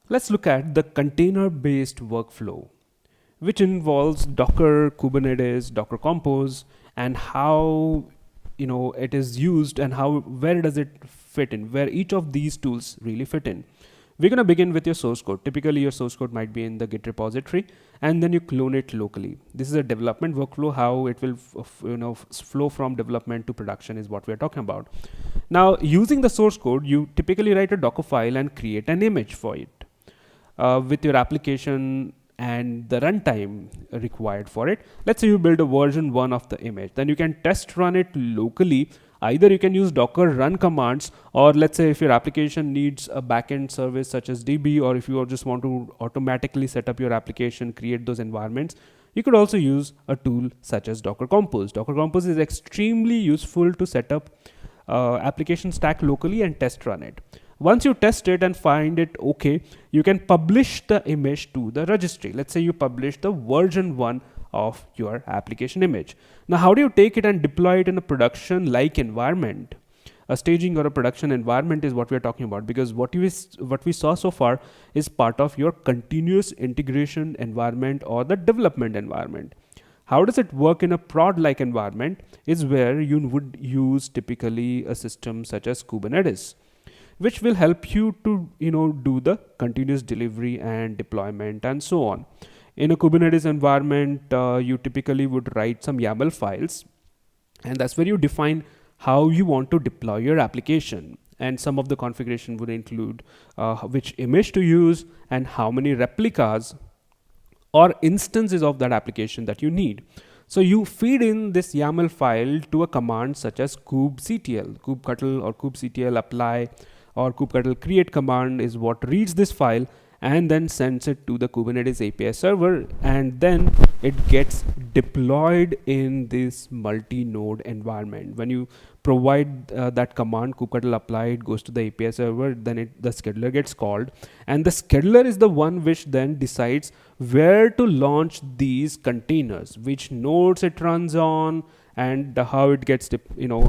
Let's look at the container-based workflow, which involves Docker, Kubernetes, Docker Compose, and how it is used and how where does it fit in, where each of these tools really fit in. We're going to begin with your source code. Typically, your source code might be in the Git repository, and then you clone it locally. This is a development workflow. How it will flow from development to production is what we're talking about. Now, using the source code, you typically write a Docker file and create an image for it with your application and the runtime required for it. Let's say you build a version 1 of the image, then you can test run it locally. Either you can use Docker run commands, or let's say if your application needs a backend service such as DB, or if you just want to automatically set up your application, create those environments, you could also use a tool such as Docker Compose. Docker Compose is extremely useful to set up application stack locally and test run it. Once you test it and find it okay, you can publish the image to the registry. Let's say you publish the version 1 of your application image. Now, how do you take it and deploy it in a production like environment? A staging or a production environment is what we are talking about, because what we saw so far is part of your continuous integration environment or the development environment. How does it work in a prod like environment is where you would use typically a system such as Kubernetes, which will help you to do the continuous delivery and deployment and so on. In a Kubernetes environment, you typically would write some YAML files, and that's where you define how you want to deploy your application. And some of the configuration would include which image to use and how many replicas or instances of that application that you need. So you feed in this YAML file to a command such as kubectl, kubectl or kubectl apply or kubectl create command is what reads this file and then sends it to the Kubernetes API server, and then it gets deployed in this multi-node environment. When you provide that command kubectl apply, it goes to the API server, then the scheduler gets called, and the scheduler is the one which then decides where to launch these containers, which nodes it runs on, and how it gets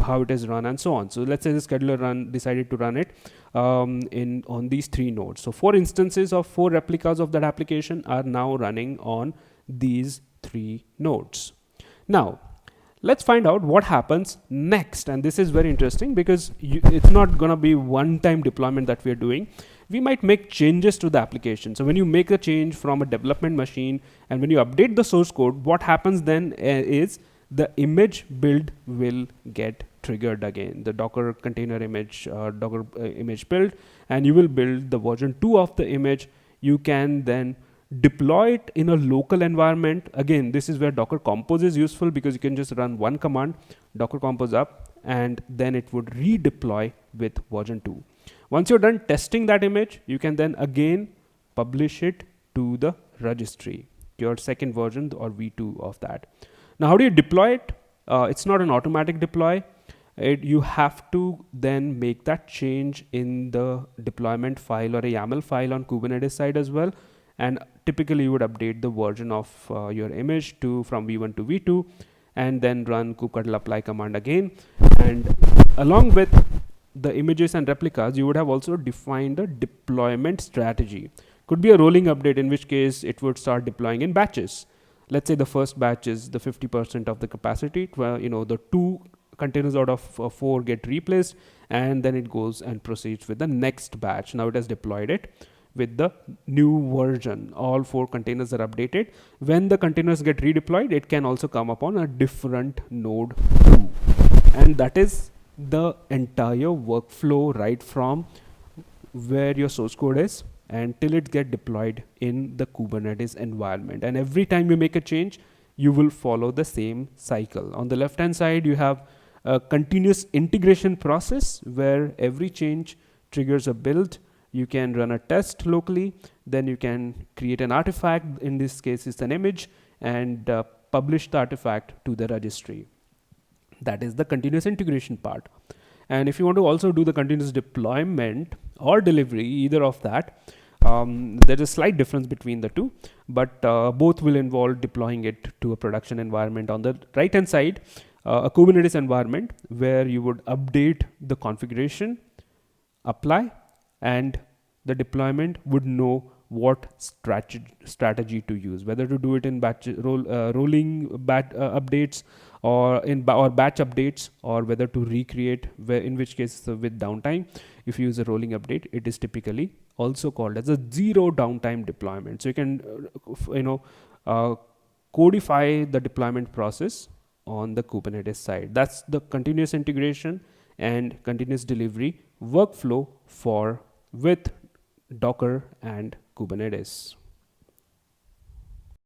how it is run and so on. So let's say the scheduler decided to run it on these 3 nodes. So 4 instances of 4 replicas of that application are now running on these 3 nodes. Now let's find out what happens next, and this is very interesting because it's not gonna be one-time deployment that we're doing. We might make changes to the application. So when you make a change from a development machine and when you update the source code, what happens then is the image build will get triggered again, the Docker container image, Docker image build, and you will build the version 2 of the image. You can then deploy it in a local environment. Again, this is where Docker Compose is useful because you can just run one command, Docker Compose up, and then it would redeploy with version 2. Once you're done testing that image, you can then again publish it to the registry, your second version or V2 of that. Now, how do you deploy it? It's not an automatic deploy. You have to then make that change in the deployment file or a YAML file on Kubernetes side as well. And typically you would update the version of your image from V1 to V2 and then run kubectl apply command again. And along with the images and replicas, you would have also defined a deployment strategy. Could be a rolling update, in which case it would start deploying in batches. Let's say the first batch is the 50% of the capacity, the 2 containers out of 4 get replaced, and then it goes and proceeds with the next batch. Now it has deployed it with the new version. All 4 containers are updated. When the containers get redeployed, it can also come upon a different node too. And that is the entire workflow, right from where your source code is until it get deployed in the Kubernetes environment. And every time you make a change, you will follow the same cycle. On the left hand side, you have a continuous integration process where every change triggers a build. You can run a test locally, then you can create an artifact, in this case it's an image, and publish the artifact to the registry. That is the continuous integration part. And if you want to also do the continuous deployment or delivery, either of that, there is a slight difference between the two, but both will involve deploying it to a production environment. On the right hand side, a Kubernetes environment where you would update the configuration, apply, and the deployment would know what strategy to use, whether to do it in rolling updates, or batch updates, or whether to recreate, in which case with downtime. If you use a rolling update, it is typically also called as a zero downtime deployment. So you can uh, codify the deployment process on the Kubernetes side. That's the continuous integration and continuous delivery workflow for with Docker and Kubernetes.